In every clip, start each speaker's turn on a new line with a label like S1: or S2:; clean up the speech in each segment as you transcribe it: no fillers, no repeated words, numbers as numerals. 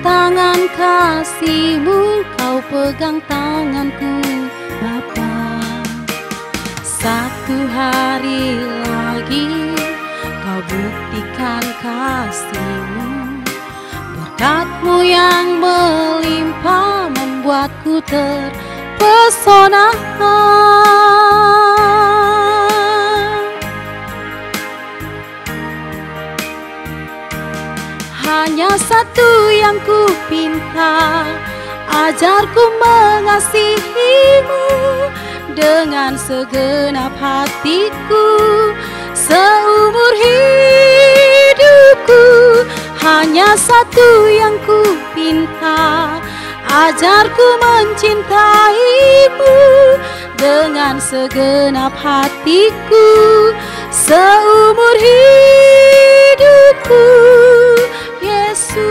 S1: tangan kasih-Mu, Kau pegang tanganku Bapa. Satu hari lagi Kau buktikan kasih-Mu, berkat-Mu yang melimpah membuatku terpesona. Hanya satu yang ku pinta, ajarku mengasihi-Mu dengan segenap hatiku seumur hidupku. Hanya satu yang ku pinta, ajarku mencintai-Mu dengan segenap hatiku seumur hidupku. Yesus,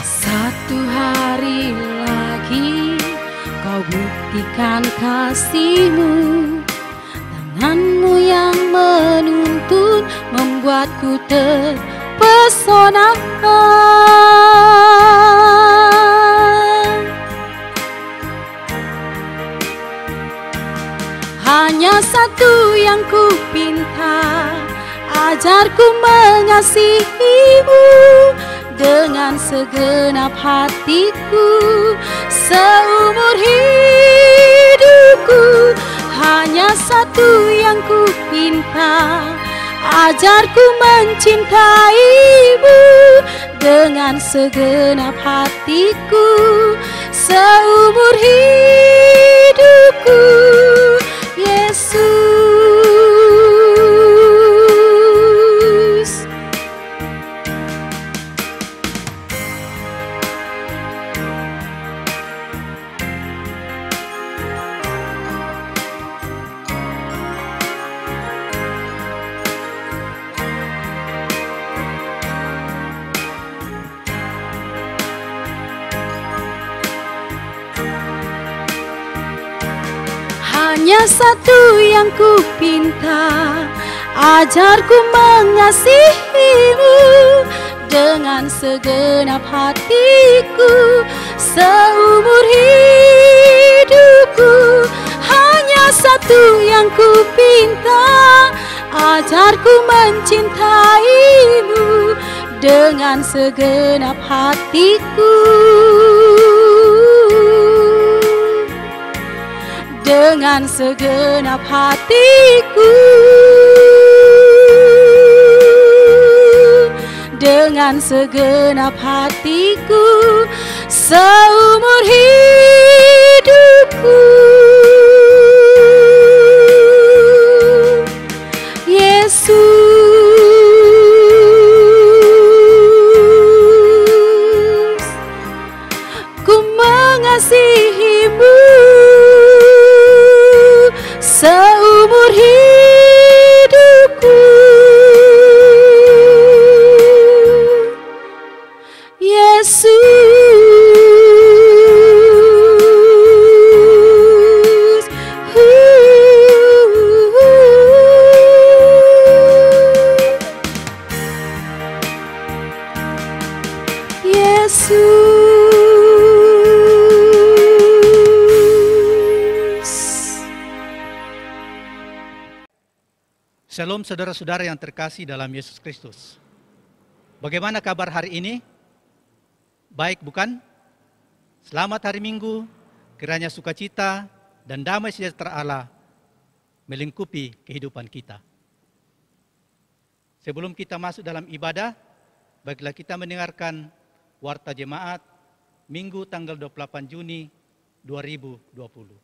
S1: satu hari lagi Kau buktikan kasih-Mu, tangan-Mu yang menuntun membuatku terpesona. Hanya satu yang ku pinta, ajarku mengasihi-Mu dengan segenap hatiku seumur hidupku. Hanya satu yang ku pinta, ajarku mencintai-Mu dengan segenap hatiku seumur hidupku. Yesus, hanya satu yang ku pinta, ajarku mengasihi-Mu dengan segenap hatiku seumur hidupku. Hanya satu yang ku pinta, ajarku mencintai-Mu dengan segenap hatiku, dengan segenap hatiku, dengan segenap hatiku seumur hidupku. Yesus, ku mengasihi-Mu seumur hidupku. Yesus, Yesus.
S2: Shalom saudara-saudara yang terkasih dalam Yesus Kristus. Bagaimana kabar hari ini? Baik bukan? Selamat hari Minggu, kiranya sukacita dan damai sejahtera Allah melingkupi kehidupan kita. Sebelum kita masuk dalam ibadah, baiklah kita mendengarkan Warta Jemaat Minggu tanggal 28 Juni 2020.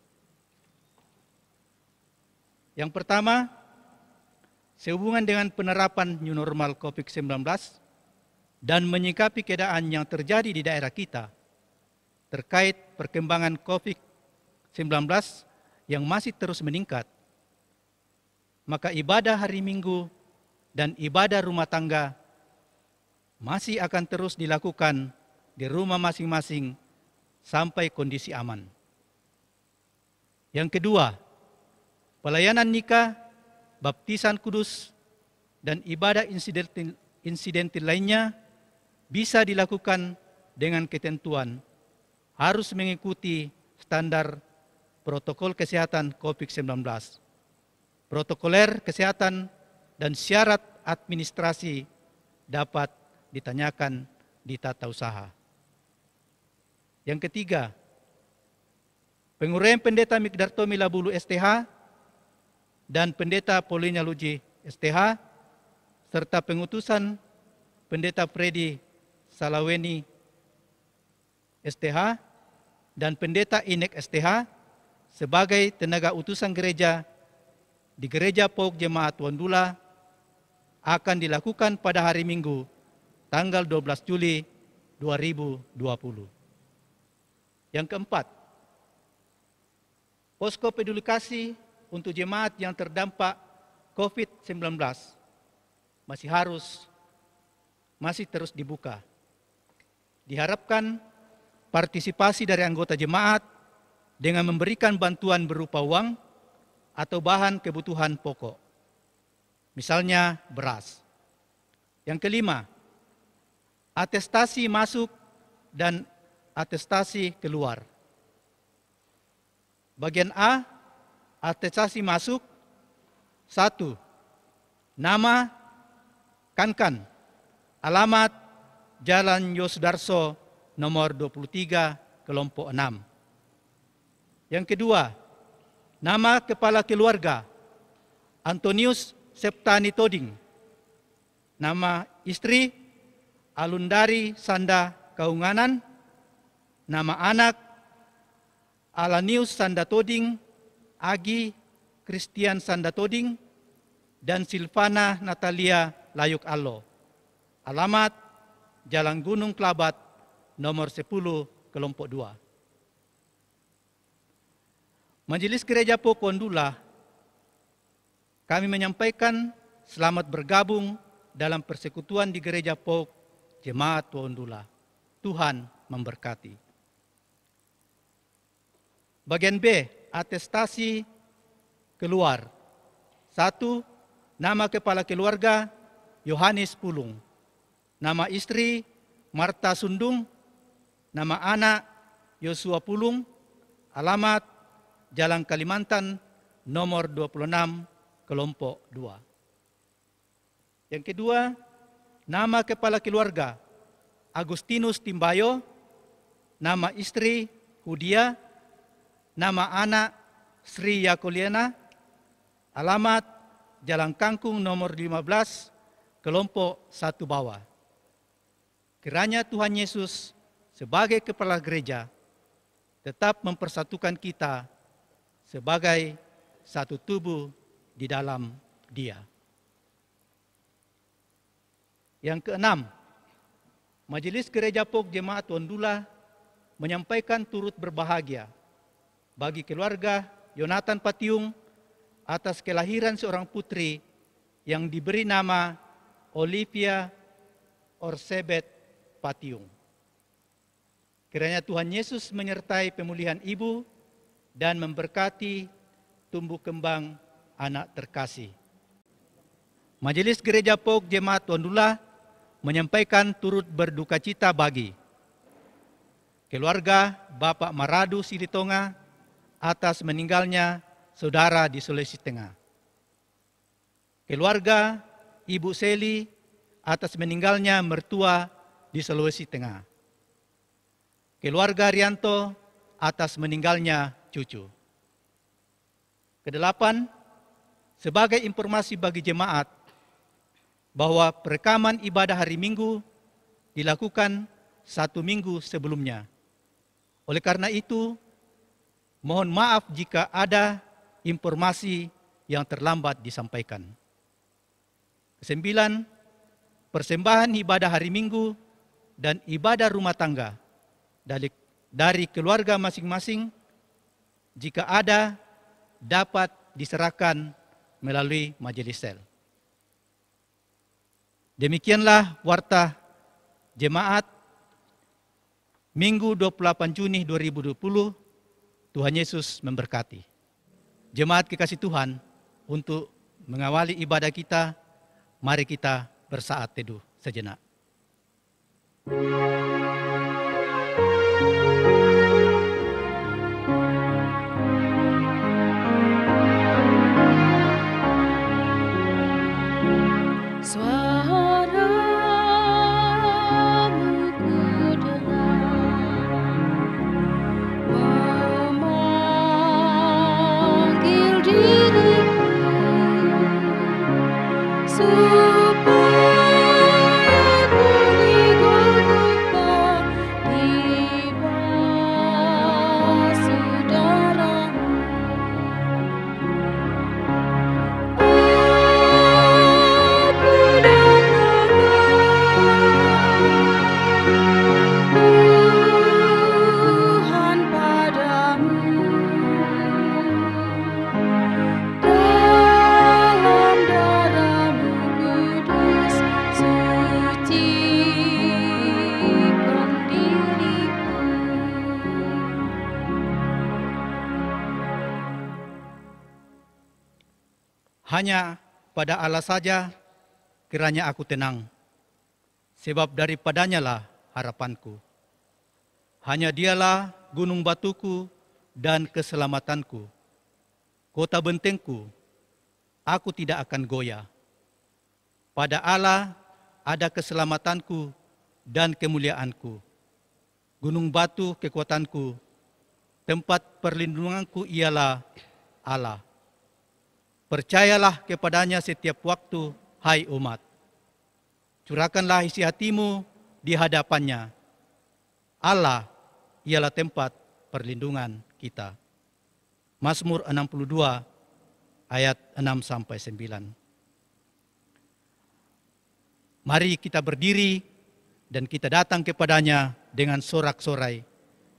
S2: Yang pertama, sehubungan dengan penerapan new normal COVID-19 dan menyikapi keadaan yang terjadi di daerah kita terkait perkembangan COVID-19 yang masih terus meningkat, maka ibadah hari Minggu dan ibadah rumah tangga masih akan terus dilakukan di rumah masing-masing sampai kondisi aman. Yang kedua, pelayanan nikah, baptisan kudus, dan ibadah insidentil lainnya bisa dilakukan dengan ketentuan harus mengikuti standar protokol kesehatan COVID-19, protokoler kesehatan, dan syarat administrasi dapat ditanyakan di tata usaha. Yang ketiga, penguraian Pendeta Migdarto Milabulu STH dan Pendeta Polinya Luji STH serta pengutusan Pendeta Freddy Salaweni STH dan Pendeta Inek STH sebagai tenaga utusan gereja di Gereja POG Jemaat Wondula akan dilakukan pada hari Minggu tanggal 12 Juli 2020. Yang keempat, posko peduli kasih untuk jemaat yang terdampak COVID-19 masih terus dibuka. Diharapkan partisipasi dari anggota jemaat dengan memberikan bantuan berupa uang atau bahan kebutuhan pokok, misalnya beras. Yang kelima, atestasi masuk dan atestasi keluar. Bagian A, atestasi masuk. 1. Nama, Kankan, alamat Jalan Yosudarso nomor 23, kelompok 6. Yang kedua, nama kepala keluarga, Antonius Septani Toding. Nama istri, Alundari Sanda Kaunganan. Nama anak, Alanius Sanda Toding, Agi Christian Sanda Toding, dan Silvana Natalia Layuk Allo. Alamat Jalan Gunung Kelabat nomor 10, kelompok 2. Majelis Gereja POG Wondula, kami menyampaikan selamat bergabung dalam persekutuan di Gereja POG Jemaat Wondula. Tuhan memberkati. Bagian B, atestasi keluar. 1. Nama kepala keluarga, Yohanes Pulung. Nama istri, Marta Sundung. Nama anak, Yosua Pulung. Alamat, Jalan Kalimantan, nomor 26, kelompok 2. Yang kedua, nama kepala keluarga, Agustinus Timbayo. Nama istri, Hudia. Nama anak, Sri Yakoliana. Alamat, Jalan Kangkung nomor 15, kelompok 1 bawah. Kiranya Tuhan Yesus sebagai kepala gereja tetap mempersatukan kita sebagai satu tubuh di dalam Dia. Yang keenam, Majelis Gereja POG Jemaat Wondula menyampaikan turut berbahagia bagi keluarga Yonatan Patiung atas kelahiran seorang putri yang diberi nama Olivia Orsebet Patiung. Kiranya Tuhan Yesus menyertai pemulihan ibu dan memberkati tumbuh kembang anak terkasih. Majelis Gereja POG Jemaat Wondula menyampaikan turut berduka cita bagi keluarga Bapak Maradu Silitonga atas meninggalnya saudara di Sulawesi Tengah. Keluarga Ibu Seli atas meninggalnya mertua di Sulawesi Tengah. Keluarga Rianto atas meninggalnya cucu. Kedelapan, sebagai informasi bagi jemaat bahwa perekaman ibadah hari Minggu dilakukan 1 minggu sebelumnya. Oleh karena itu, mohon maaf jika ada informasi yang terlambat disampaikan. Kesembilan, persembahan ibadah hari Minggu dan ibadah rumah tangga dari keluarga masing-masing, jika ada, dapat diserahkan melalui majelis sel. Demikianlah warta jemaat Minggu 28 Juni 2020. Tuhan Yesus memberkati. Jemaat kekasih Tuhan, untuk mengawali ibadah kita, mari kita bersaat teduh sejenak.
S1: Suaramu ku dengar, memanggil diriku supaya ku di Golgota dibasuh darah-Mu. Aku Tuhan padamu, dalam darah-Mu kudus, sucikan diriku.
S2: Hanya pada Allah saja kiranya aku tenang, sebab daripadanya lah harapanku. Hanya Dialah gunung batuku dan keselamatanku, kota bentengku, aku tidak akan goyah. Pada Allah ada keselamatanku dan kemuliaanku, gunung batu kekuatanku, tempat perlindunganku ialah Allah. Percayalah kepadanya setiap waktu, hai umat. Curahkanlah isi hatimu di hadapannya. Allah ialah tempat perlindungan kita. Mazmur 62 ayat 6-9. Mari kita berdiri dan kita datang kepadanya dengan sorak-sorai.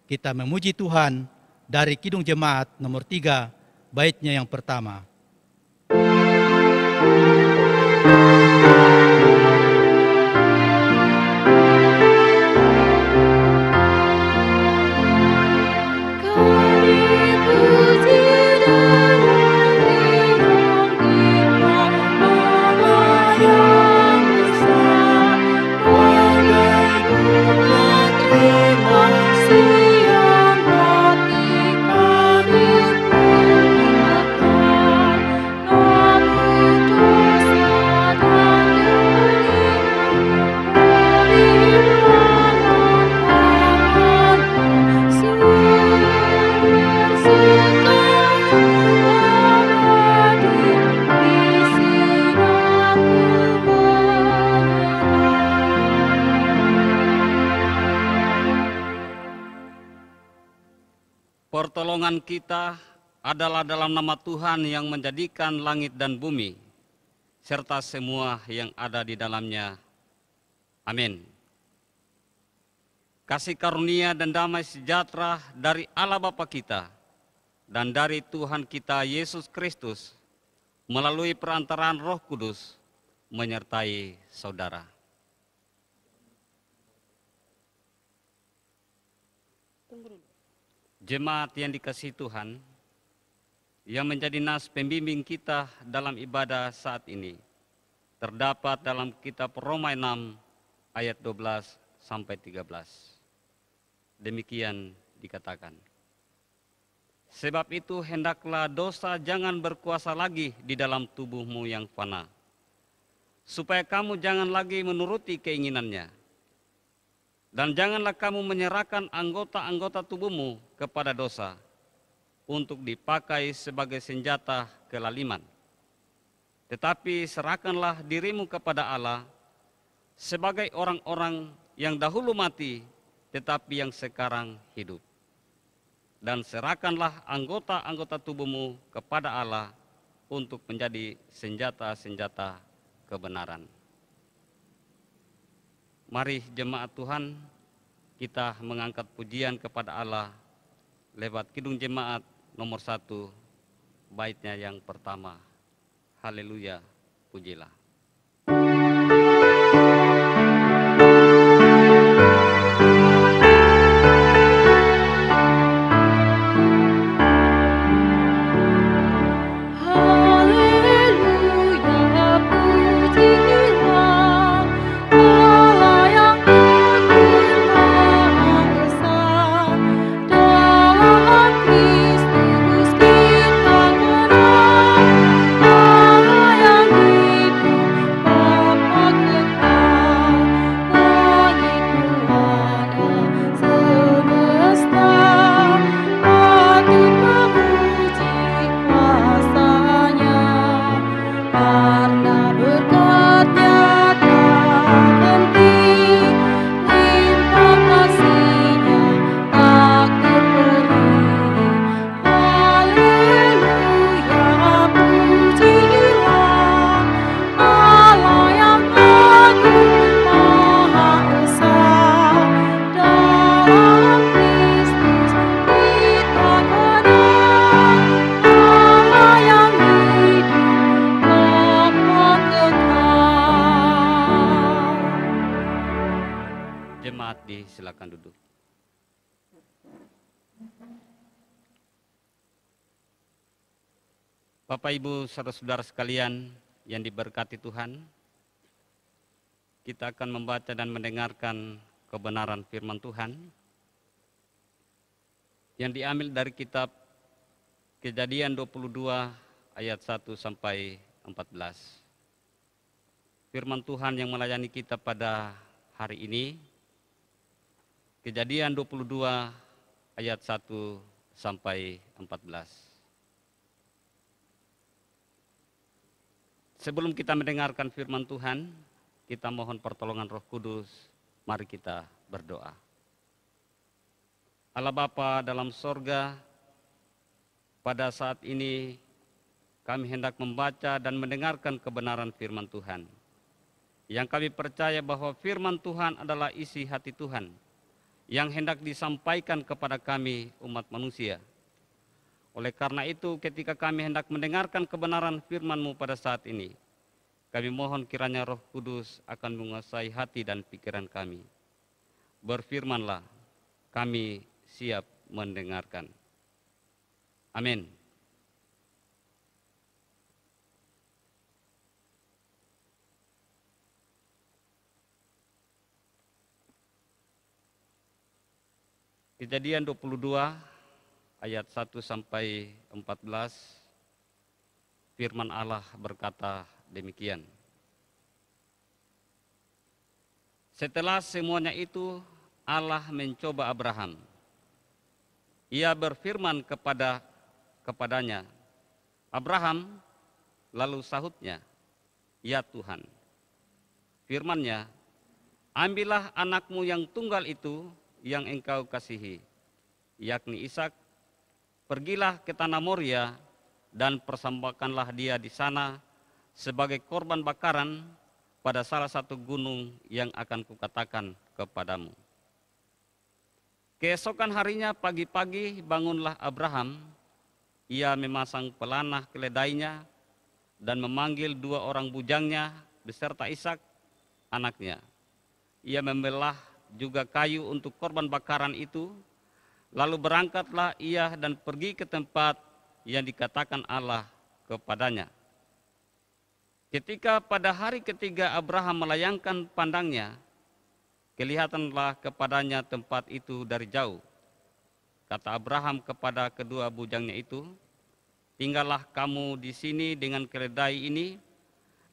S2: Kita memuji Tuhan dari Kidung Jemaat nomor 3, baitnya yang pertama.
S3: Pertolongan kita adalah dalam nama Tuhan yang menjadikan langit dan bumi, serta semua yang ada di dalamnya. Amin. Kasih karunia dan damai sejahtera dari Allah Bapa kita dan dari Tuhan kita Yesus Kristus melalui perantaraan Roh Kudus menyertai saudara. Jemaat yang dikasihi Tuhan, yang menjadi nas pembimbing kita dalam ibadah saat ini, terdapat dalam kitab Roma 6 ayat 12-13. Demikian dikatakan. Sebab itu hendaklah dosa jangan berkuasa lagi di dalam tubuhmu yang fana, supaya kamu jangan lagi menuruti keinginannya. Dan janganlah kamu menyerahkan anggota-anggota tubuhmu kepada dosa untuk dipakai sebagai senjata kelaliman. Tetapi serahkanlah dirimu kepada Allah sebagai orang-orang yang dahulu mati, tetapi yang sekarang hidup. Dan serahkanlah anggota-anggota tubuhmu kepada Allah untuk menjadi senjata-senjata kebenaran. Mari jemaat Tuhan, kita mengangkat pujian kepada Allah lewat Kidung Jemaat nomor 1, baitnya yang pertama. Haleluya, pujilah. Silakan duduk. Bapak, Ibu, saudara-saudara sekalian yang diberkati Tuhan, kita akan membaca dan mendengarkan kebenaran firman Tuhan yang diambil dari kitab Kejadian 22 ayat 1 sampai 14. Firman Tuhan yang melayani kita pada hari ini, Kejadian 22 ayat 1 sampai 14. Sebelum kita mendengarkan firman Tuhan, kita mohon pertolongan Roh Kudus. Mari kita berdoa. Allah Bapa dalam sorga, pada saat ini kami hendak membaca dan mendengarkan kebenaran firman Tuhan. Yang kami percaya bahwa firman Tuhan adalah isi hati Tuhan yang hendak disampaikan kepada kami umat manusia. Oleh karena itu, ketika kami hendak mendengarkan kebenaran firman-Mu pada saat ini, kami mohon kiranya Roh Kudus akan menguasai hati dan pikiran kami. Berfirmanlah, kami siap mendengarkan. Amin. Kejadian 22 ayat 1 sampai 14, firman Allah berkata demikian. Setelah semuanya itu, Allah mencoba Abraham. Ia berfirman kepadanya, Abraham, lalu sahutnya, ya Tuhan. Firman-Nya, ambillah anakmu yang tunggal itu, yang engkau kasihi, yakni Ishak, pergilah ke tanah Moria dan persembahkanlah dia di sana sebagai korban bakaran pada salah satu gunung yang akan kukatakan kepadamu. Keesokan harinya pagi-pagi bangunlah Abraham, ia memasang pelanah keledainya dan memanggil 2 orang bujangnya beserta Ishak, anaknya. Ia membelah juga kayu untuk korban bakaran itu, lalu berangkatlah ia dan pergi ke tempat yang dikatakan Allah kepadanya. Ketika pada hari ketiga Abraham melayangkan pandangnya, kelihatanlah kepadanya tempat itu dari jauh. Kata Abraham kepada kedua bujangnya itu, tinggallah kamu di sini dengan keledai ini,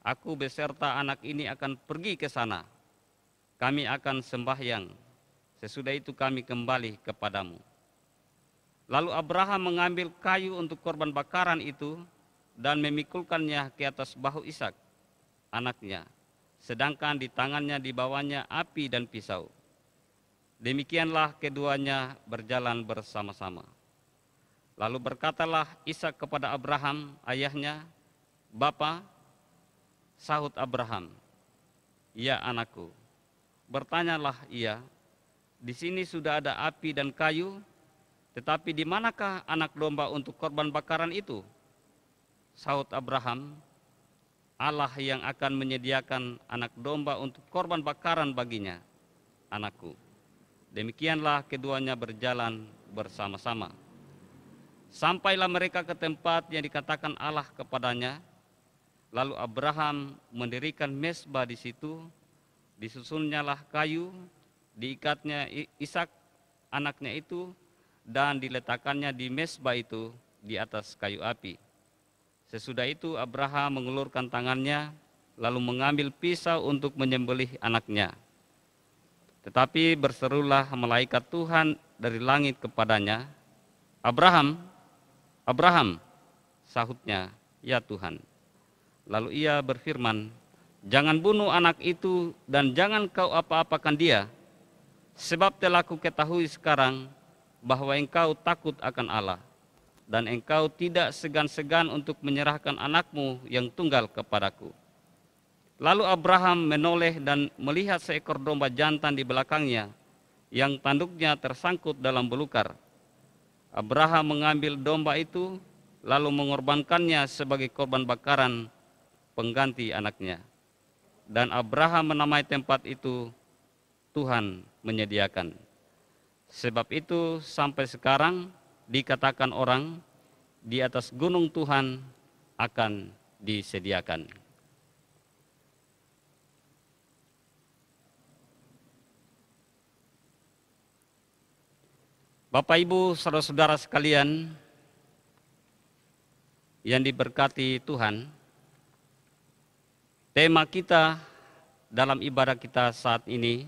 S3: aku beserta anak ini akan pergi ke sana. Kami akan sembahyang, sesudah itu kami kembali kepadamu. Lalu Abraham mengambil kayu untuk korban bakaran itu dan memikulkannya ke atas bahu Ishak, anaknya, sedangkan di tangannya dibawanya api dan pisau. Demikianlah keduanya berjalan bersama-sama. Lalu berkatalah Ishak kepada Abraham, ayahnya, Bapa, Sahut Abraham, "Ya anakku." Bertanyalah ia, "Di sini sudah ada api dan kayu, tetapi di manakah anak domba untuk korban bakaran itu?" Sahut Abraham, "Allah yang akan menyediakan anak domba untuk korban bakaran baginya, anakku." Demikianlah keduanya berjalan bersama-sama. Sampailah mereka ke tempat yang dikatakan Allah kepadanya. Lalu Abraham mendirikan mezbah di situ, disusunnyalah kayu, diikatnya Ishak anaknya itu, dan diletakkannya di mezbah itu di atas kayu api. Sesudah itu Abraham mengulurkan tangannya, lalu mengambil pisau untuk menyembelih anaknya. Tetapi berserulah malaikat Tuhan dari langit kepadanya, "Abraham, Abraham." Sahutnya, "Ya Tuhan." Lalu ia berfirman, "Jangan bunuh anak itu dan jangan kau apa-apakan dia, sebab telah kuketahui sekarang bahwa engkau takut akan Allah, dan engkau tidak segan-segan untuk menyerahkan anakmu yang tunggal kepadaku." Lalu Abraham menoleh dan melihat seekor domba jantan di belakangnya, yang tanduknya tersangkut dalam belukar. Abraham mengambil domba itu, lalu mengorbankannya sebagai korban bakaran pengganti anaknya. Dan Abraham menamai tempat itu Tuhan menyediakan. Sebab itu sampai sekarang dikatakan orang, di atas gunung Tuhan akan disediakan. Bapak Ibu saudara-saudara sekalian yang diberkati Tuhan, tema kita dalam ibadah kita saat ini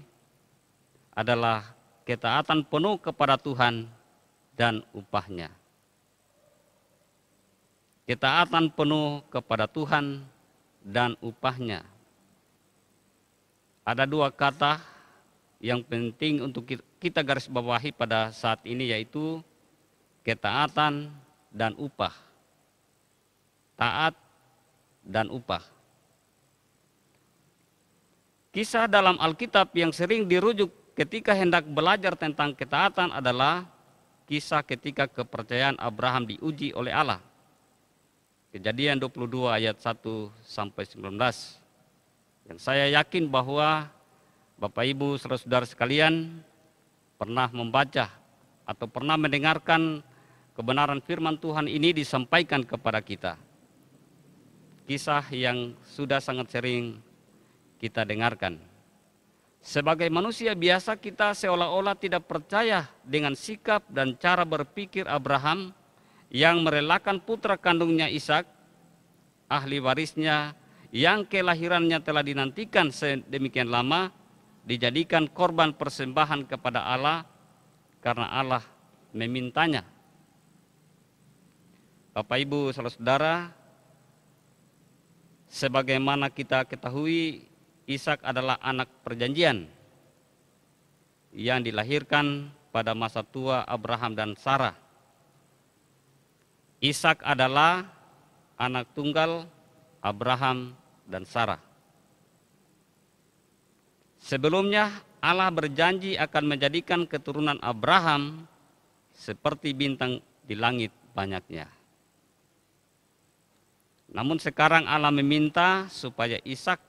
S3: adalah ketaatan penuh kepada Tuhan dan upahnya. Ketaatan penuh kepada Tuhan dan upahnya. Ada dua kata yang penting untuk kita garis bawahi pada saat ini, yaitu ketaatan dan upah. Taat dan upah. Kisah dalam Alkitab yang sering dirujuk ketika hendak belajar tentang ketaatan adalah kisah ketika kepercayaan Abraham diuji oleh Allah. Kejadian 22 ayat 1 sampai 19. Yang saya yakin bahwa Bapak Ibu saudara-saudara sekalian pernah membaca atau pernah mendengarkan kebenaran firman Tuhan ini disampaikan kepada kita. Kisah yang sudah sangat sering kita dengarkan. Sebagai manusia biasa kita seolah-olah tidak percaya dengan sikap dan cara berpikir Abraham yang merelakan putra kandungnya Ishak, ahli warisnya yang kelahirannya telah dinantikan sedemikian lama, dijadikan korban persembahan kepada Allah karena Allah memintanya. Bapak Ibu saudara-saudara, sebagaimana kita ketahui, Ishak adalah anak perjanjian yang dilahirkan pada masa tua Abraham dan Sarah. Ishak adalah anak tunggal Abraham dan Sarah. Sebelumnya Allah berjanji akan menjadikan keturunan Abraham seperti bintang di langit banyaknya. Namun sekarang Allah meminta supaya Ishak,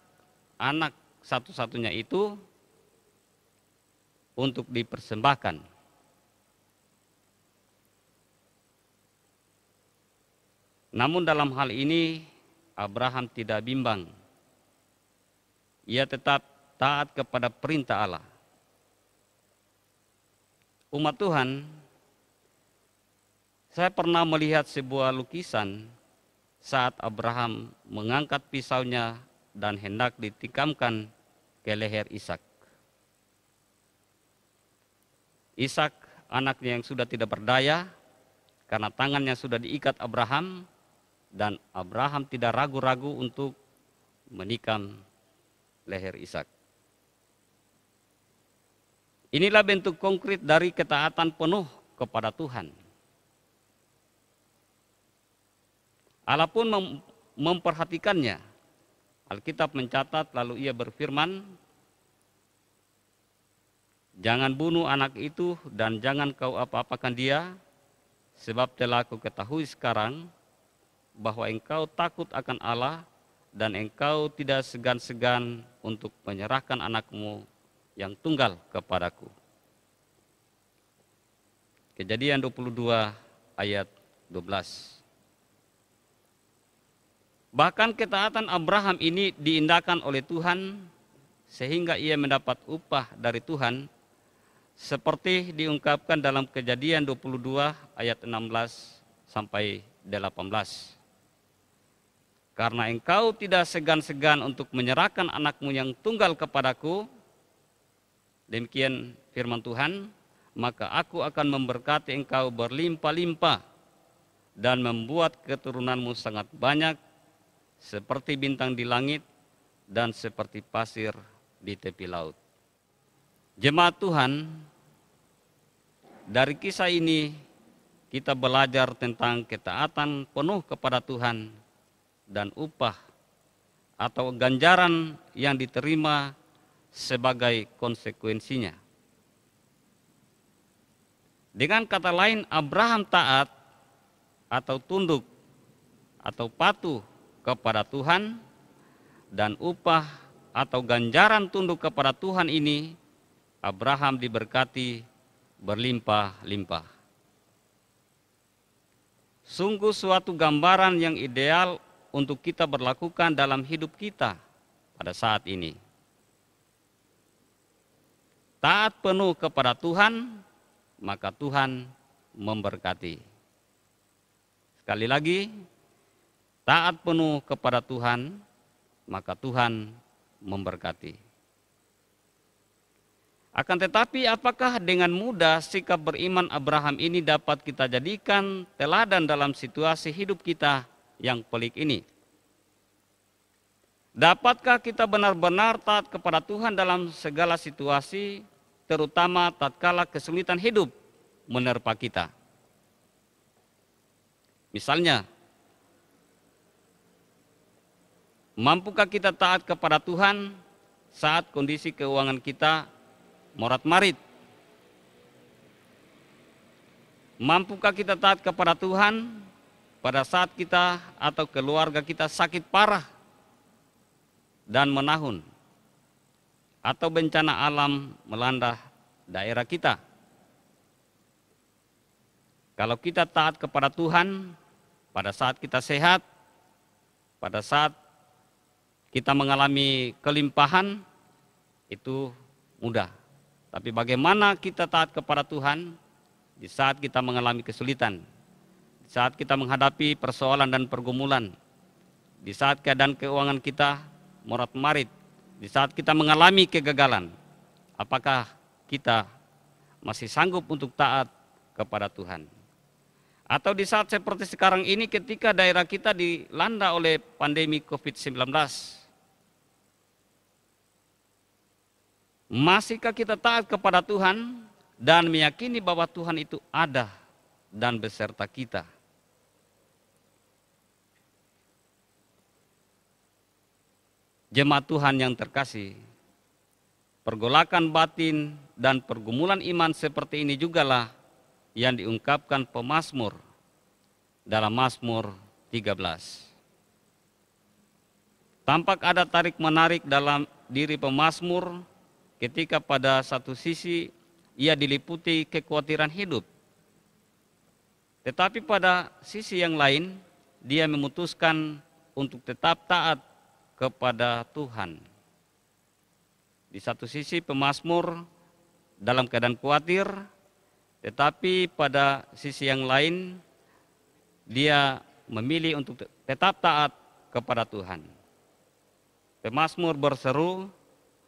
S3: anak satu-satunya itu, untuk dipersembahkan. Namun dalam hal ini Abraham tidak bimbang. Ia tetap taat kepada perintah Allah. Umat Tuhan, saya pernah melihat sebuah lukisan saat Abraham mengangkat pisaunya dan hendak ditikamkan ke leher Ishak. Ishak, anaknya yang sudah tidak berdaya karena tangannya sudah diikat Abraham, dan Abraham tidak ragu-ragu untuk menikam leher Ishak. Inilah bentuk konkret dari ketaatan penuh kepada Tuhan. Allah pun memperhatikannya. Alkitab mencatat lalu ia berfirman, "Jangan bunuh anak itu dan jangan kau apa-apakan dia, sebab telah aku ketahui sekarang bahwa engkau takut akan Allah dan engkau tidak segan-segan untuk menyerahkan anakmu yang tunggal kepadaku." Kejadian 22 ayat 12. Bahkan ketaatan Abraham ini diindahkan oleh Tuhan sehingga ia mendapat upah dari Tuhan seperti diungkapkan dalam Kejadian 22 ayat 16 sampai 18. "Karena engkau tidak segan-segan untuk menyerahkan anakmu yang tunggal kepadaku," demikian firman Tuhan, "maka aku akan memberkati engkau berlimpah-limpah dan membuat keturunanmu sangat banyak seperti bintang di langit dan seperti pasir di tepi laut." Jemaat Tuhan, dari kisah ini kita belajar tentang ketaatan penuh kepada Tuhan dan upah atau ganjaran yang diterima sebagai konsekuensinya. Dengan kata lain, Abraham taat atau tunduk atau patuh kepada Tuhan, dan upah atau ganjaran tunduk kepada Tuhan ini Abraham diberkati berlimpah-limpah. Sungguh suatu gambaran yang ideal untuk kita berlakukan dalam hidup kita pada saat ini. Taat penuh kepada Tuhan, maka Tuhan memberkati. Sekali lagi, taat penuh kepada Tuhan, maka Tuhan memberkati. Akan tetapi apakah dengan mudah sikap beriman Abraham ini dapat kita jadikan teladan dalam situasi hidup kita yang pelik ini? Dapatkah kita benar-benar taat kepada Tuhan dalam segala situasi, terutama tatkala kesulitan hidup menerpa kita? Misalnya, mampukah kita taat kepada Tuhan saat kondisi keuangan kita morat-marit? Mampukah kita taat kepada Tuhan pada saat kita atau keluarga kita sakit parah dan menahun, atau bencana alam melanda daerah kita? Kalau kita taat kepada Tuhan pada saat kita sehat, pada saat kita mengalami kelimpahan, itu mudah. Tapi bagaimana kita taat kepada Tuhan di saat kita mengalami kesulitan, di saat kita menghadapi persoalan dan pergumulan, di saat keadaan keuangan kita morat-marit, di saat kita mengalami kegagalan? Apakah kita masih sanggup untuk taat kepada Tuhan? Atau di saat seperti sekarang ini ketika daerah kita dilanda oleh pandemi COVID-19, masihkah kita taat kepada Tuhan dan meyakini bahwa Tuhan itu ada dan beserta kita? Jemaat Tuhan yang terkasih, pergolakan batin dan pergumulan iman seperti ini jugalah yang diungkapkan pemazmur dalam Mazmur 13. Tampak ada tarik-menarik dalam diri pemazmur ketika pada satu sisi ia diliputi kekhawatiran hidup, tetapi pada sisi yang lain dia memutuskan untuk tetap taat kepada Tuhan. Di satu sisi pemazmur dalam keadaan khawatir, tetapi pada sisi yang lain dia memilih untuk tetap taat kepada Tuhan. Pemazmur berseru,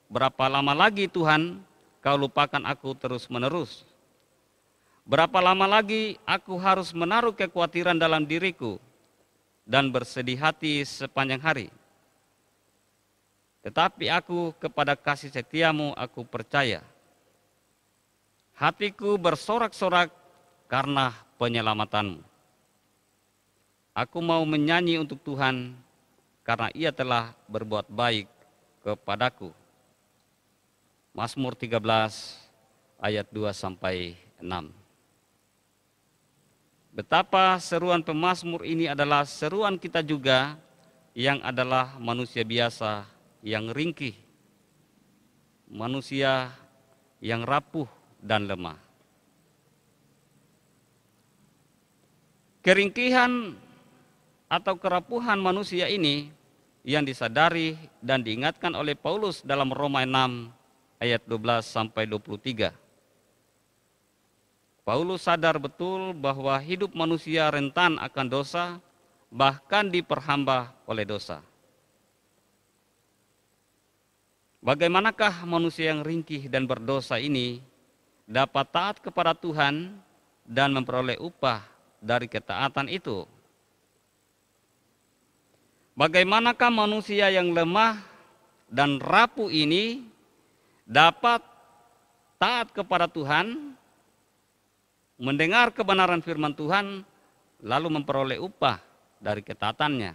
S3: "Berapa lama lagi Tuhan kau lupakan aku terus-menerus? Berapa lama lagi aku harus menaruh kekhawatiran dalam diriku dan bersedih hati sepanjang hari? Tetapi aku kepada kasih setiamu aku percaya. Hatiku bersorak-sorak karena penyelamatanmu. Aku mau menyanyi untuk Tuhan karena ia telah berbuat baik kepadaku. Mazmur 13 ayat 2-6. Betapa seruan pemazmur ini adalah seruan kita juga yang adalah manusia biasa yang ringkih, manusia yang rapuh dan lemah. Keringkihan atau kerapuhan manusia ini yang disadari dan diingatkan oleh Paulus dalam Roma 6 ayat 12-23. Paulus sadar betul bahwa hidup manusia rentan akan dosa, bahkan diperhamba oleh dosa. Bagaimanakah manusia yang ringkih dan berdosa ini dapat taat kepada Tuhan dan memperoleh upah dari ketaatan itu? Bagaimanakah manusia yang lemah dan rapuh ini dapat taat kepada Tuhan, mendengar kebenaran firman Tuhan, lalu memperoleh upah dari ketaatannya?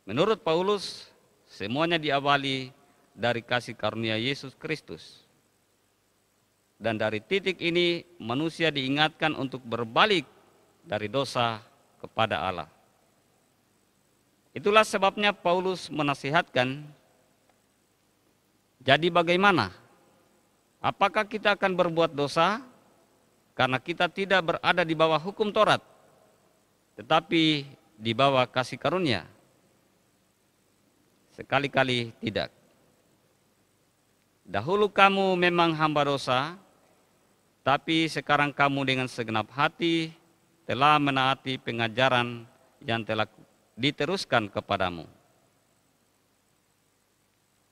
S3: Menurut Paulus, semuanya diawali dari kasih karunia Yesus Kristus. Dan dari titik ini manusia diingatkan untuk berbalik dari dosa kepada Allah. Itulah sebabnya Paulus menasihatkan, jadi bagaimana? Apakah kita akan berbuat dosa karena kita tidak berada di bawah hukum Taurat, tetapi di bawah kasih karunia? Sekali-kali tidak. Dahulu kamu memang hamba dosa, tapi sekarang kamu dengan segenap hati telah menaati pengajaran yang telah diteruskan kepadamu.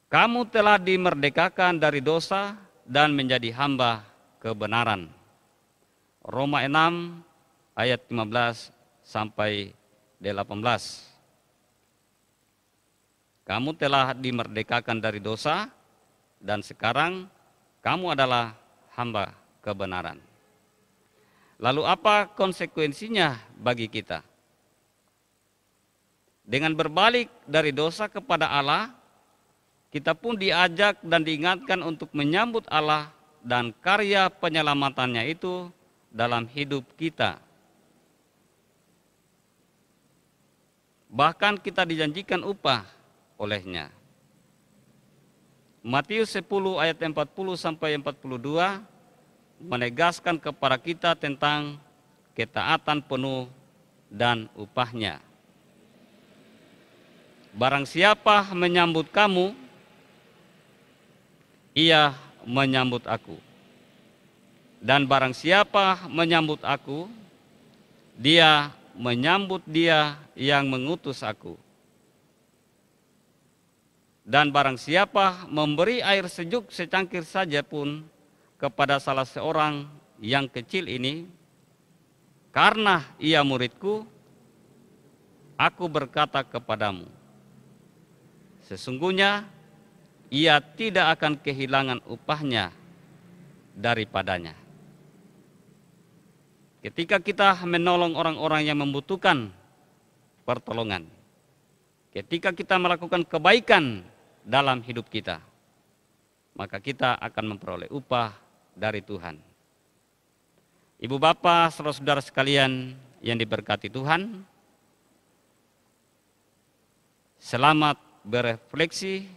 S3: Kamu telah dimerdekakan dari dosa dan menjadi hamba kebenaran. Roma 6 ayat 15-18. Kamu telah dimerdekakan dari dosa dan sekarang kamu adalah hamba kebenaran. Lalu apa konsekuensinya bagi kita? Dengan berbalik dari dosa kepada Allah, kita pun diajak dan diingatkan untuk menyambut Allah dan karya penyelamatannya itu dalam hidup kita. Bahkan kita dijanjikan upah olehnya. Matius 10 ayat 40-42 menegaskan kepada kita tentang ketaatan penuh dan upahnya. Barang siapa menyambut kamu, ia menyambut aku. Dan barang siapa menyambut aku, dia menyambut dia yang mengutus aku. Dan barang siapa memberi air sejuk secangkir saja pun kepada salah seorang yang kecil ini, karena ia muridku, aku berkata kepadamu, sesungguhnya ia tidak akan kehilangan upahnya daripadanya. Ketika kita menolong orang-orang yang membutuhkan pertolongan, ketika kita melakukan kebaikan dalam hidup kita, maka kita akan memperoleh upah dari Tuhan. Ibu bapak, saudara-saudara sekalian yang diberkati Tuhan, selamat berefleksi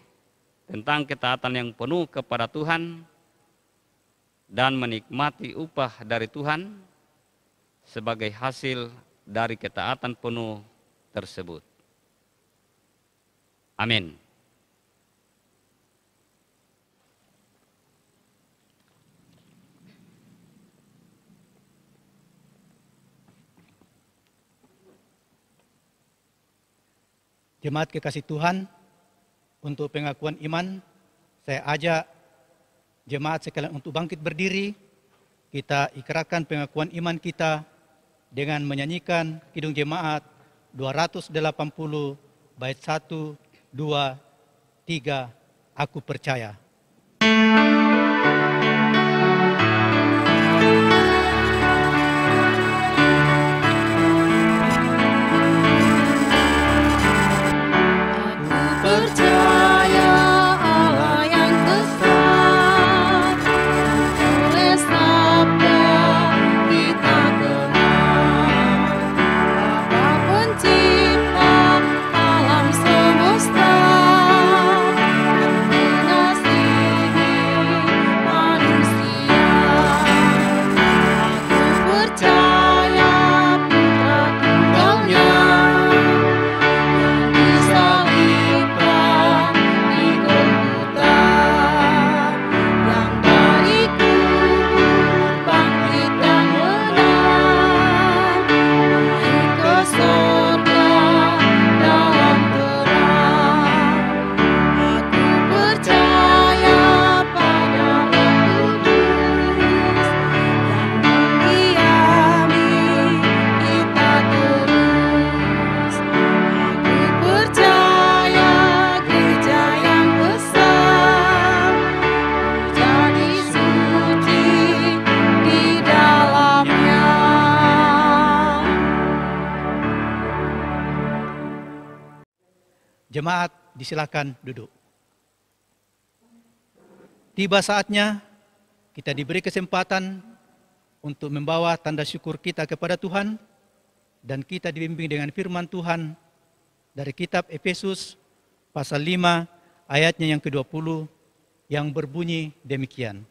S3: tentang ketaatan yang penuh kepada Tuhan dan menikmati upah dari Tuhan sebagai hasil dari ketaatan penuh tersebut. Amin.
S2: Jemaat kekasih Tuhan, untuk pengakuan iman, saya ajak jemaat sekalian untuk bangkit berdiri. Kita ikrarkan pengakuan iman kita dengan menyanyikan Kidung Jemaat 280 bait 1, 2, 3, Aku percaya. Jemaat disilakan duduk. Tiba saatnya kita diberi kesempatan untuk membawa tanda syukur kita kepada Tuhan, dan kita dibimbing dengan firman Tuhan dari kitab Efesus pasal 5 ayatnya yang ke-20 yang berbunyi demikian.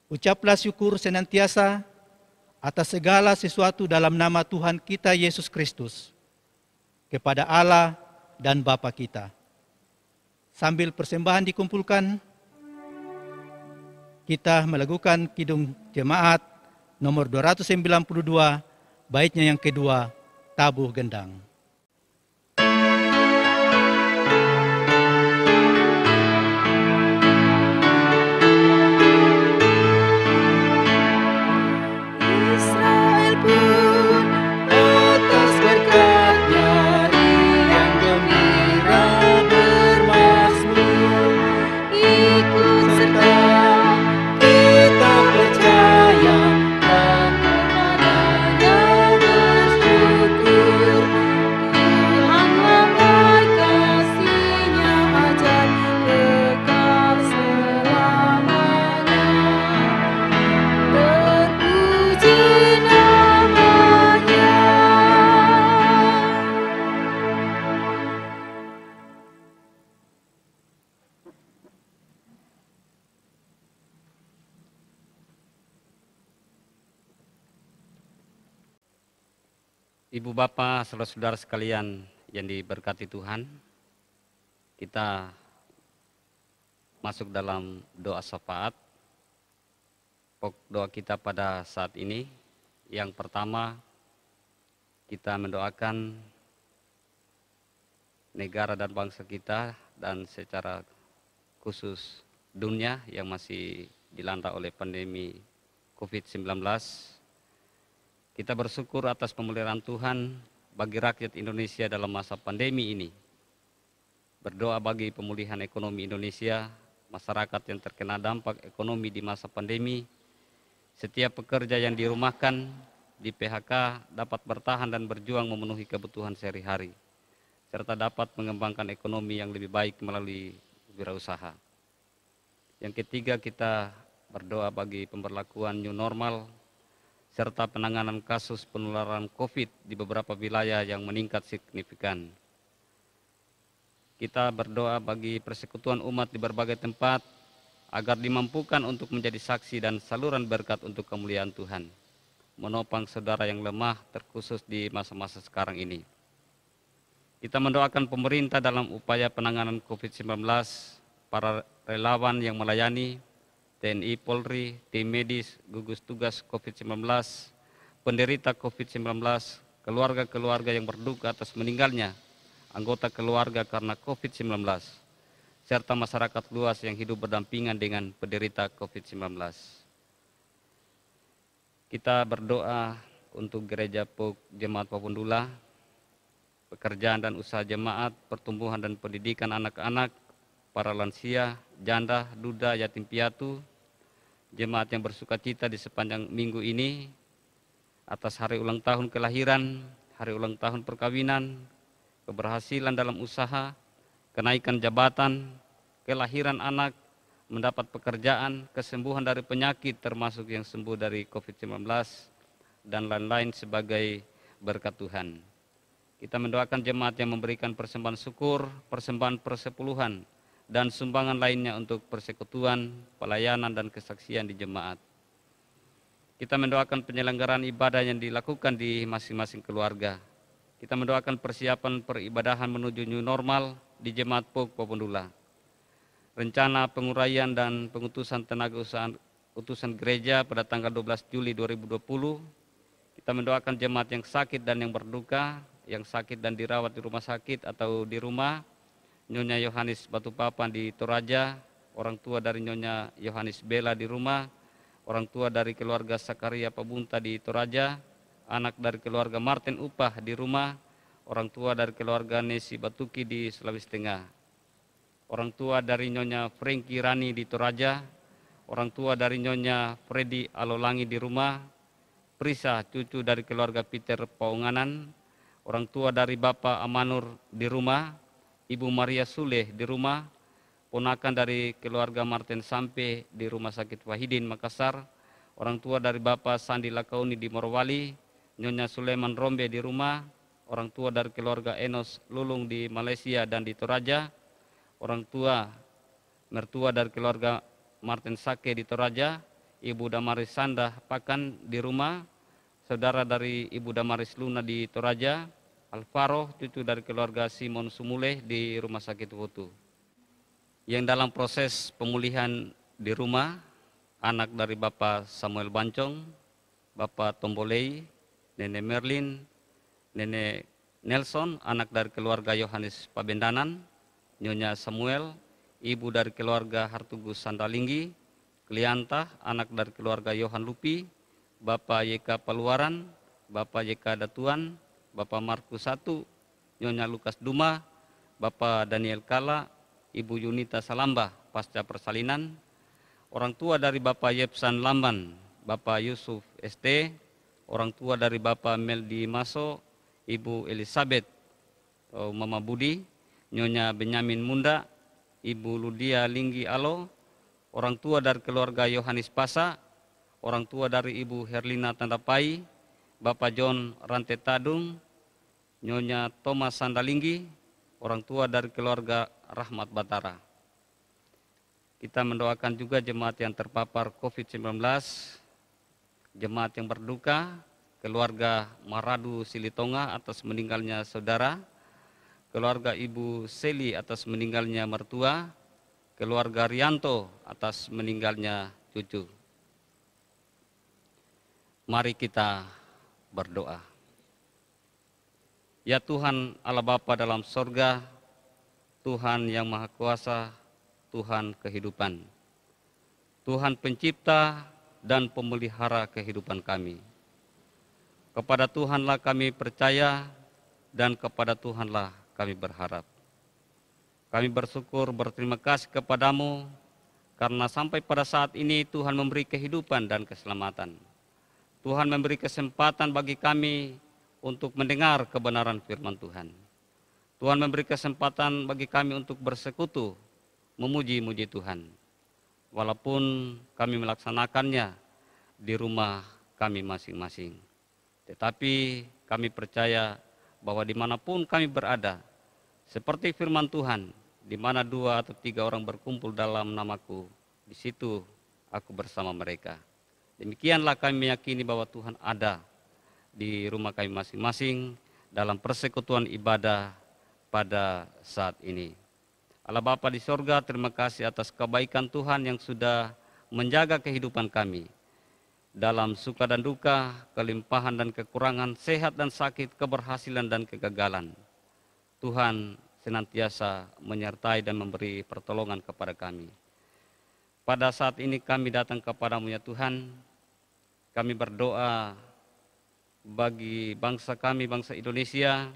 S2: Ucaplah syukur senantiasa atas segala sesuatu dalam nama Tuhan kita Yesus Kristus kepada Allah dan Bapa kita. Sambil persembahan dikumpulkan, kita melakukan kidung jemaat nomor 292, baitnya yang kedua, tabuh gendang.
S1: Israel pun atas berkat-Nya riang gembira bermazmur, ikut serta kita percaya dan kepada-Nya bersyukur. Tuhan lambai kasih-Nya ajar kekal selamanya. Terpuji namanya.
S3: Ibu Bapak, saudara-saudara sekalian yang diberkati Tuhan, kita masuk dalam doa syafaat. Pokok doa kita pada saat ini, yang pertama kita mendoakan negara dan bangsa kita, dan secara khusus dunia yang masih dilanda oleh pandemi COVID-19. Kita bersyukur atas pemeliharaan Tuhan bagi rakyat Indonesia dalam masa pandemi ini. Berdoa bagi pemulihan ekonomi Indonesia, masyarakat yang terkena dampak ekonomi di masa pandemi, setiap pekerja yang dirumahkan, di PHK dapat bertahan dan berjuang memenuhi kebutuhan sehari-hari, serta dapat mengembangkan ekonomi yang lebih baik melalui wirausaha. Yang ketiga, kita berdoa bagi pemberlakuan new normal, serta penanganan kasus penularan COVID di beberapa wilayah yang meningkat signifikan. Kita berdoa bagi persekutuan umat di berbagai tempat, agar dimampukan untuk menjadi saksi dan saluran berkat untuk kemuliaan Tuhan, menopang saudara yang lemah terkhusus di masa-masa sekarang ini. Kita mendoakan pemerintah dalam upaya penanganan COVID-19, para relawan yang melayani, TNI, Polri, tim medis, gugus tugas COVID-19, penderita COVID-19, keluarga-keluarga yang berduka atas meninggalnya anggota keluarga karena COVID-19, serta masyarakat luas yang hidup berdampingan dengan penderita COVID-19. Kita berdoa untuk Gereja PUK Jemaat Papundula, pekerjaan dan usaha jemaat, pertumbuhan dan pendidikan anak-anak, para lansia, janda, duda, yatim piatu, jemaat yang bersukacita di sepanjang minggu ini atas hari ulang tahun kelahiran, hari ulang tahun perkawinan, keberhasilan dalam usaha, kenaikan jabatan, kelahiran anak, mendapat pekerjaan, kesembuhan dari penyakit termasuk yang sembuh dari COVID-19, dan lain-lain sebagai berkat Tuhan. Kita mendoakan jemaat yang memberikan persembahan syukur, persembahan persepuluhan, dan sumbangan lainnya untuk persekutuan, pelayanan, dan kesaksian di jemaat. Kita mendoakan penyelenggaraan ibadah yang dilakukan di masing-masing keluarga. Kita mendoakan persiapan peribadahan menuju new normal di Jemaat PUK Papundula. Rencana penguraian dan pengutusan tenaga utusan gereja pada tanggal 12 Juli 2020. Kita mendoakan jemaat yang sakit dan yang berduka, yang sakit dan dirawat di rumah sakit atau di rumah, Nyonya Yohanes Batupapan di Toraja, orang tua dari Nyonya Yohanes Bella di rumah, orang tua dari keluarga Sakaria Pabunta di Toraja, anak dari keluarga Martin Upah di rumah, orang tua dari keluarga Nesi Batuki di Sulawesi Tengah, orang tua dari Nyonya Franky Rani di Toraja, orang tua dari Nyonya Freddy Alolangi di rumah, Prisa, cucu dari keluarga Peter Paunganan, orang tua dari Bapak Amanur di rumah, Ibu Maria Suleh di rumah, ponakan dari keluarga Martin Sampe di Rumah Sakit Wahidin Makassar, orang tua dari Bapak Sandi Lakauni di Morowali, Nyonya Suleman Rombe di rumah, orang tua dari keluarga Enos Lulung di Malaysia dan di Toraja, orang tua mertua dari keluarga Martin Sake di Toraja, Ibu Damaris Sandah Pakan di rumah, saudara dari Ibu Damaris Luna di Toraja, Alvaro, cucu dari keluarga Simon Sumuleh di Rumah Sakit Wutu. Yang dalam proses pemulihan di rumah, anak dari Bapak Samuel Bancong, Bapak Tombolei, Nenek Merlin, Nenek Nelson, anak dari keluarga Yohanes Pabendanan, Nyonya Samuel, ibu dari keluarga Hartugus Sandalinggi, Kliantah, anak dari keluarga Yohan Lupi, Bapak YK Paluaran, Bapak YK Datuan, Bapak Markus I, Nyonya Lukas Duma, Bapak Daniel Kala, Ibu Yunita Salamba pasca persalinan, orang tua dari Bapak Yepsan Lamban, Bapak Yusuf ST, orang tua dari Bapak Meldi Maso, Ibu Elizabeth Mama Budi, Nyonya Benyamin Munda, Ibu Ludia Linggi Alo, orang tua dari keluarga Yohanes Pasa, orang tua dari Ibu Herlina Tandapai, Bapak John Rante Tadung, Nyonya Thomas Sandalinggi, orang tua dari keluarga Rahmat Batara. Kita mendoakan juga jemaat yang terpapar COVID-19, jemaat yang berduka, keluarga Maradu Silitonga atas meninggalnya saudara, keluarga Ibu Seli atas meninggalnya mertua, keluarga Rianto atas meninggalnya cucu. Mari kita berdoa. Ya Tuhan Allah Bapa dalam sorga, Tuhan yang Maha Kuasa, Tuhan kehidupan, Tuhan pencipta dan pemelihara kehidupan kami. Kepada Tuhanlah kami percaya dan kepada Tuhanlah kami berharap. Kami bersyukur berterima kasih kepadamu karena sampai pada saat ini Tuhan memberi kehidupan dan keselamatan. Tuhan memberi kesempatan bagi kami untuk mendengar kebenaran firman Tuhan. Tuhan memberi kesempatan bagi kami untuk bersekutu, memuji-muji Tuhan. Walaupun kami melaksanakannya di rumah kami masing-masing. Tetapi kami percaya bahwa dimanapun kami berada, seperti firman Tuhan, di mana 2 atau 3 orang berkumpul dalam namaku, di situ aku bersama mereka. Demikianlah kami meyakini bahwa Tuhan ada di rumah kami masing-masing dalam persekutuan ibadah pada saat ini. Allah Bapa di sorga, terima kasih atas kebaikan Tuhan yang sudah menjaga kehidupan kami. Dalam suka dan duka, kelimpahan dan kekurangan, sehat dan sakit, keberhasilan dan kegagalan. Tuhan senantiasa menyertai dan memberi pertolongan kepada kami. Pada saat ini kami datang kepadamu ya Tuhan, kami berdoa bagi bangsa kami, bangsa Indonesia,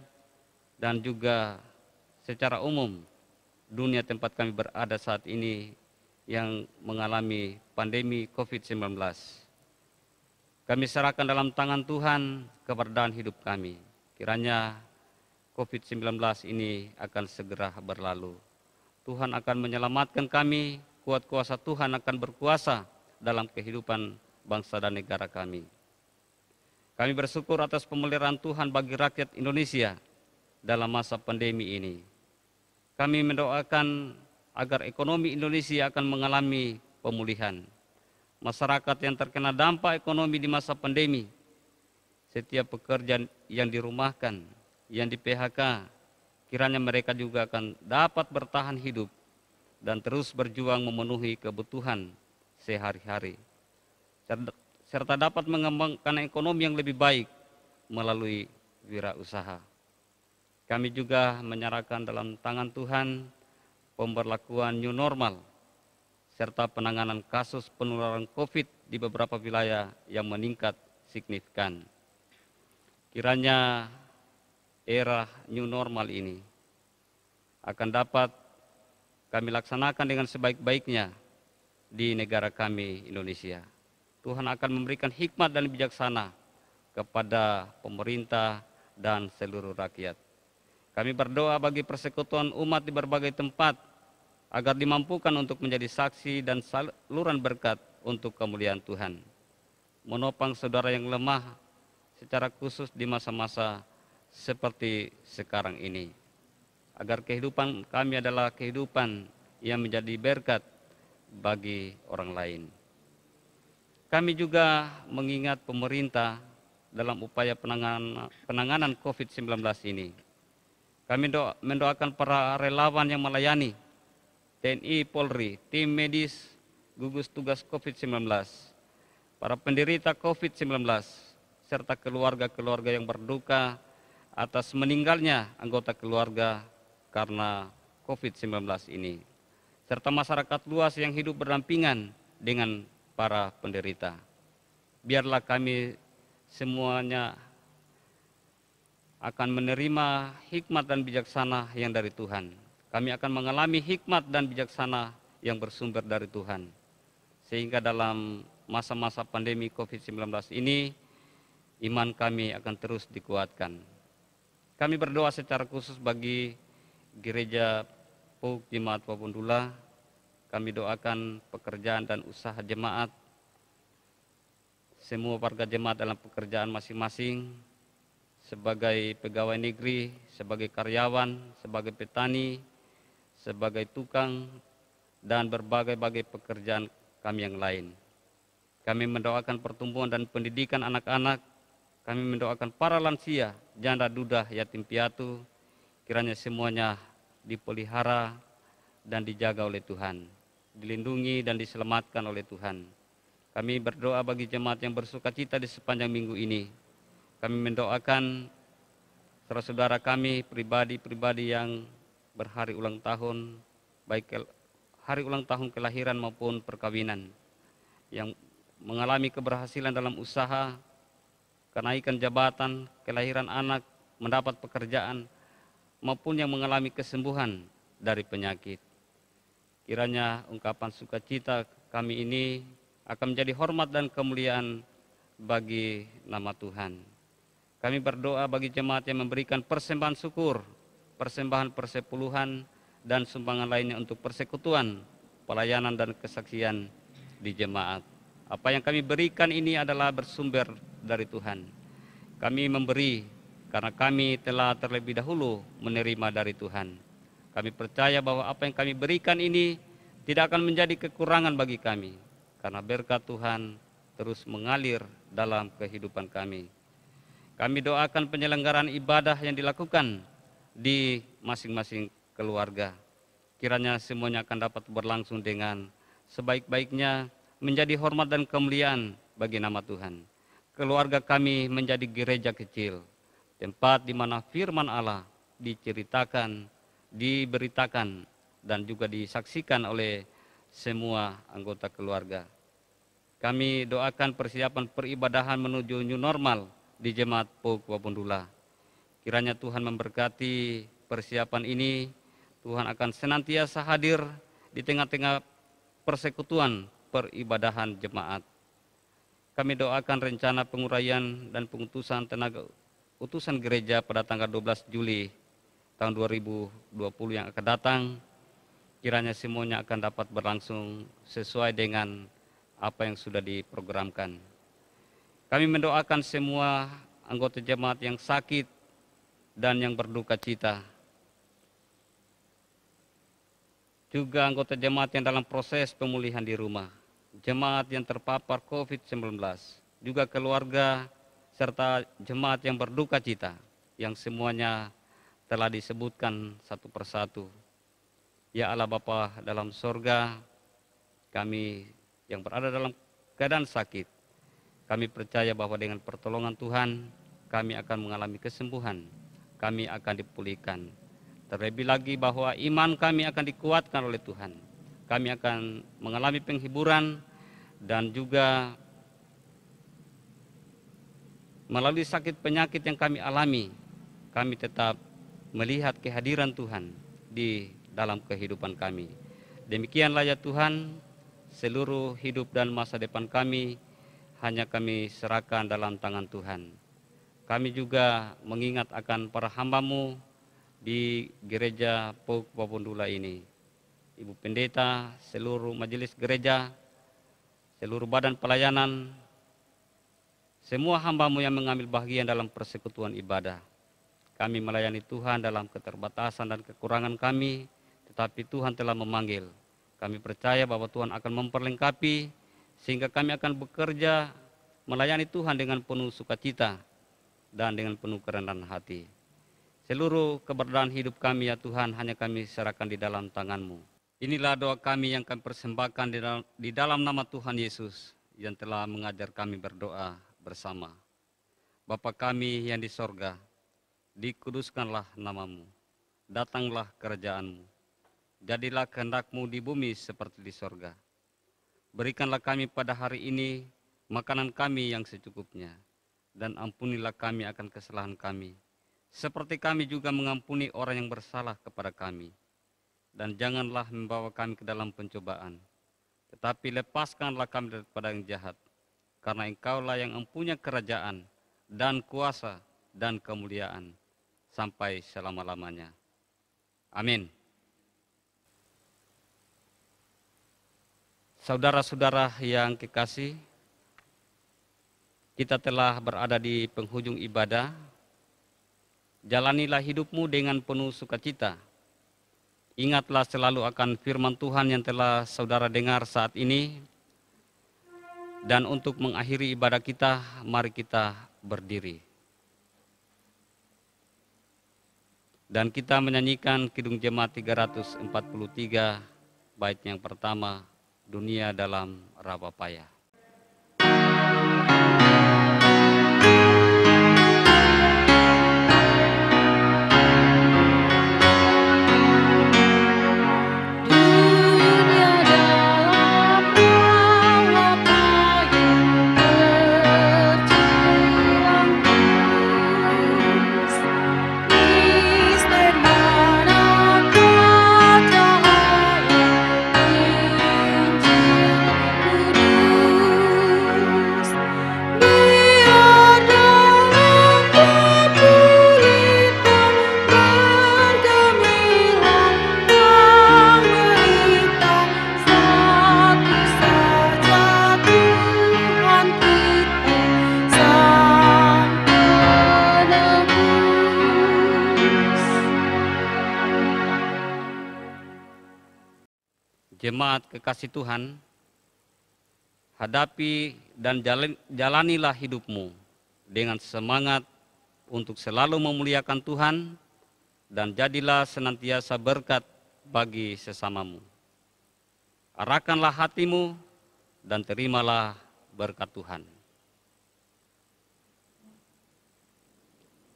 S3: dan juga secara umum dunia tempat kami berada saat ini yang mengalami pandemi COVID-19. Kami serahkan dalam tangan Tuhan keberadaan hidup kami. Kiranya COVID-19 ini akan segera berlalu. Tuhan akan menyelamatkan kami, kuat kuasa Tuhan akan berkuasa dalam kehidupan bangsa dan negara kami. Kami bersyukur atas pemeliharaan Tuhan bagi rakyat Indonesia dalam masa pandemi ini. Kami mendoakan agar ekonomi Indonesia akan mengalami pemulihan. Masyarakat yang terkena dampak ekonomi di masa pandemi, setiap pekerja yang dirumahkan, yang di PHK, kiranya mereka juga akan dapat bertahan hidup dan terus berjuang memenuhi kebutuhan sehari-hari, serta dapat mengembangkan ekonomi yang lebih baik melalui wirausaha. Kami juga menyerahkan dalam tangan Tuhan pemberlakuan new normal serta penanganan kasus penularan COVID di beberapa wilayah yang meningkat signifikan. Kiranya era new normal ini akan dapat kami laksanakan dengan sebaik-baiknya di negara kami Indonesia. Tuhan akan memberikan hikmat dan bijaksana kepada pemerintah dan seluruh rakyat. Kami berdoa bagi persekutuan umat di berbagai tempat, agar dimampukan untuk menjadi saksi dan saluran berkat untuk kemuliaan Tuhan. Menopang saudara yang lemah secara khusus di masa-masa seperti sekarang ini, agar kehidupan kami adalah kehidupan yang menjadi berkat bagi orang lain. Kami juga mengingat pemerintah dalam upaya penanganan COVID-19 ini. Kami mendoakan para relawan yang melayani, TNI, Polri, tim medis, gugus tugas COVID-19, para penderita COVID-19, serta keluarga-keluarga yang berduka atas meninggalnya anggota keluarga karena COVID-19 ini, serta masyarakat luas yang hidup berdampingan dengan para penderita. Biarlah kami semuanya akan menerima hikmat dan bijaksana yang dari Tuhan. Kami akan mengalami hikmat dan bijaksana yang bersumber dari Tuhan. Sehingga dalam masa-masa pandemi COVID-19 ini, iman kami akan terus dikuatkan. Kami berdoa secara khusus bagi Gereja PUK Jemaat Wabundula. Kami doakan pekerjaan dan usaha jemaat, semua warga jemaat dalam pekerjaan masing-masing, sebagai pegawai negeri, sebagai karyawan, sebagai petani, sebagai tukang, dan berbagai-bagai pekerjaan kami yang lain. Kami mendoakan pertumbuhan dan pendidikan anak-anak, kami mendoakan para lansia, janda duda, yatim piatu, kiranya semuanya dipelihara dan dijaga oleh Tuhan, dilindungi dan diselamatkan oleh Tuhan. Kami berdoa bagi jemaat yang bersukacita di sepanjang minggu ini. Kami mendoakan saudara-saudara kami, pribadi-pribadi yang berhari ulang tahun, baik hari ulang tahun kelahiran maupun perkawinan, yang mengalami keberhasilan dalam usaha, kenaikan jabatan, kelahiran anak, mendapat pekerjaan, maupun yang mengalami kesembuhan dari penyakit. Kiranya ungkapan sukacita kami ini akan menjadi hormat dan kemuliaan bagi nama Tuhan. Kami berdoa bagi jemaat yang memberikan persembahan syukur, persembahan persepuluhan, dan sumbangan lainnya untuk persekutuan, pelayanan, dan kesaksian di jemaat. Apa yang kami berikan ini adalah bersumber dari Tuhan. Kami memberi karena kami telah terlebih dahulu menerima dari Tuhan. Kami percaya bahwa apa yang kami berikan ini tidak akan menjadi kekurangan bagi kami, karena berkat Tuhan terus mengalir dalam kehidupan kami. Kami doakan penyelenggaraan ibadah yang dilakukan di masing-masing keluarga. Kiranya semuanya akan dapat berlangsung dengan sebaik-baiknya, menjadi hormat dan kemuliaan bagi nama Tuhan. Keluarga kami menjadi gereja kecil, tempat di mana firman Allah diceritakan, diberitakan, dan juga disaksikan oleh semua anggota keluarga. Kami doakan persiapan peribadahan menuju new normal di Jemaat PUK Wabundula. Kiranya Tuhan memberkati persiapan ini. Tuhan akan senantiasa hadir di tengah-tengah persekutuan peribadahan jemaat. Kami doakan rencana penguraian dan pengutusan tenaga utusan gereja pada tanggal 12 Juli tahun 2020 yang akan datang. Kiranya semuanya akan dapat berlangsung sesuai dengan apa yang sudah diprogramkan. Kami mendoakan semua anggota jemaat yang sakit dan yang berduka cita, juga anggota jemaat yang dalam proses pemulihan di rumah, jemaat yang terpapar COVID-19, juga keluarga serta jemaat yang berduka cita, yang semuanya telah disebutkan satu persatu. Ya Allah Bapa dalam sorga, kami yang berada dalam keadaan sakit, kami percaya bahwa dengan pertolongan Tuhan, kami akan mengalami kesembuhan, kami akan dipulihkan. Terlebih lagi bahwa iman kami akan dikuatkan oleh Tuhan. Kami akan mengalami penghiburan dan juga melalui sakit penyakit yang kami alami, kami tetap melihat kehadiran Tuhan di dalam kehidupan kami. Demikianlah ya Tuhan, seluruh hidup dan masa depan kami hanya kami serahkan dalam tangan Tuhan. Kami juga mengingat akan para hamba-Mu di gereja Pok Papundula ini. Ibu Pendeta, seluruh majelis gereja, seluruh badan pelayanan, semua hamba-Mu yang mengambil bagian dalam persekutuan ibadah. Kami melayani Tuhan dalam keterbatasan dan kekurangan kami, tetapi Tuhan telah memanggil. Kami percaya bahwa Tuhan akan memperlengkapi, sehingga kami akan bekerja melayani Tuhan dengan penuh sukacita dan dengan penuh kerendahan hati. Seluruh keberadaan hidup kami ya Tuhan hanya kami serahkan di dalam tangan-Mu. Inilah doa kami yang kami persembahkan di dalam nama Tuhan Yesus yang telah mengajar kami berdoa bersama. Bapa kami yang di sorga, dikuduskanlah nama-Mu, datanglah kerajaan-Mu, jadilah kehendak-Mu di bumi seperti di sorga. Berikanlah kami pada hari ini makanan kami yang secukupnya, dan ampunilah kami akan kesalahan kami, seperti kami juga mengampuni orang yang bersalah kepada kami. Dan janganlah membawa kami ke dalam pencobaan, tetapi lepaskanlah kami daripada yang jahat, karena Engkaulah yang mempunyai kerajaan, dan kuasa, dan kemuliaan, sampai selama-lamanya. Amin. Saudara-saudara yang kekasih, kita telah berada di penghujung ibadah. Jalanilah hidupmu dengan penuh sukacita. Ingatlah selalu akan firman Tuhan yang telah saudara dengar saat ini. Dan untuk mengakhiri ibadah kita, mari kita berdiri. Dan kita menyanyikan Kidung Jemaat 343, bait yang pertama, Dunia dalam Raba Payah. Jemaat kekasih Tuhan, hadapi dan jalanilah hidupmu dengan semangat untuk selalu memuliakan Tuhan dan jadilah senantiasa berkat bagi sesamamu. Arahkanlah hatimu dan terimalah berkat Tuhan.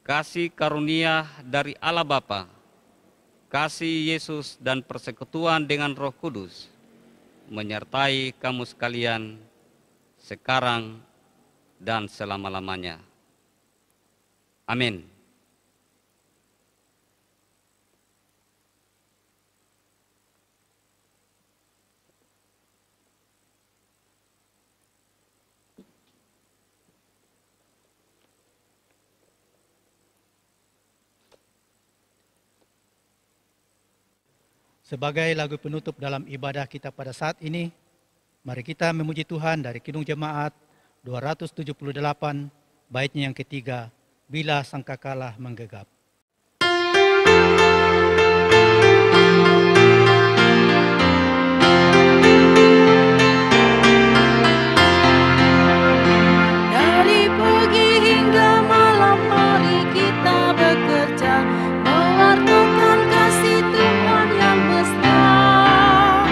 S3: Kasih karunia dari Allah Bapa, kasih Yesus dan persekutuan dengan Roh Kudus menyertai kamu sekalian sekarang dan selama-lamanya. Amin.
S2: Sebagai lagu penutup dalam ibadah kita pada saat ini, mari kita memuji Tuhan dari Kidung Jemaat 278, baitnya yang ketiga, Bila Sangkakala Menggegap.
S1: Dari pagi hingga malam mari kita bekerja, mewartakan kasih Tuhan yang besar.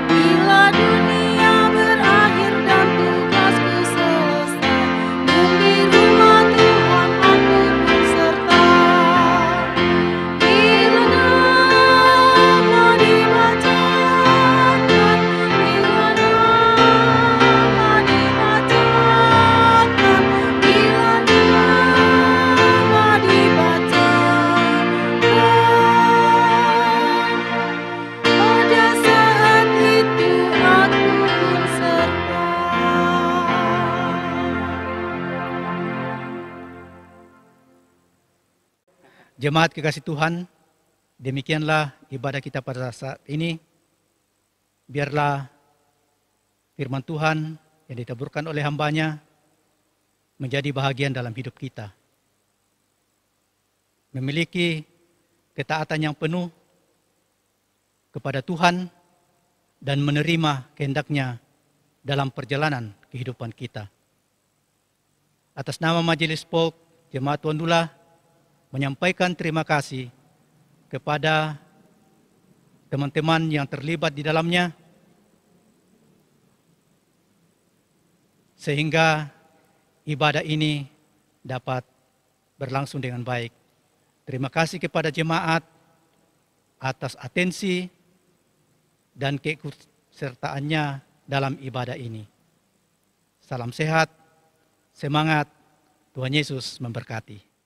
S1: Bila dunia berakhir dan tugasku selesai, di rumah Tuhan aku berserta.
S2: Jemaat kekasih Tuhan, demikianlah ibadah kita pada saat ini. Biarlah firman Tuhan yang ditaburkan oleh hamba-Nya menjadi bahagian dalam hidup kita. Memiliki ketaatan yang penuh kepada Tuhan dan menerima kehendak-Nya dalam perjalanan kehidupan kita. Atas nama Majelis Polk Jemaat Wandula menyampaikan terima kasih kepada teman-teman yang terlibat di dalamnya, sehingga ibadah ini dapat berlangsung dengan baik. Terima kasih kepada jemaat atas atensi dan keikutsertaannya dalam ibadah ini. Salam sehat, semangat, Tuhan Yesus memberkati.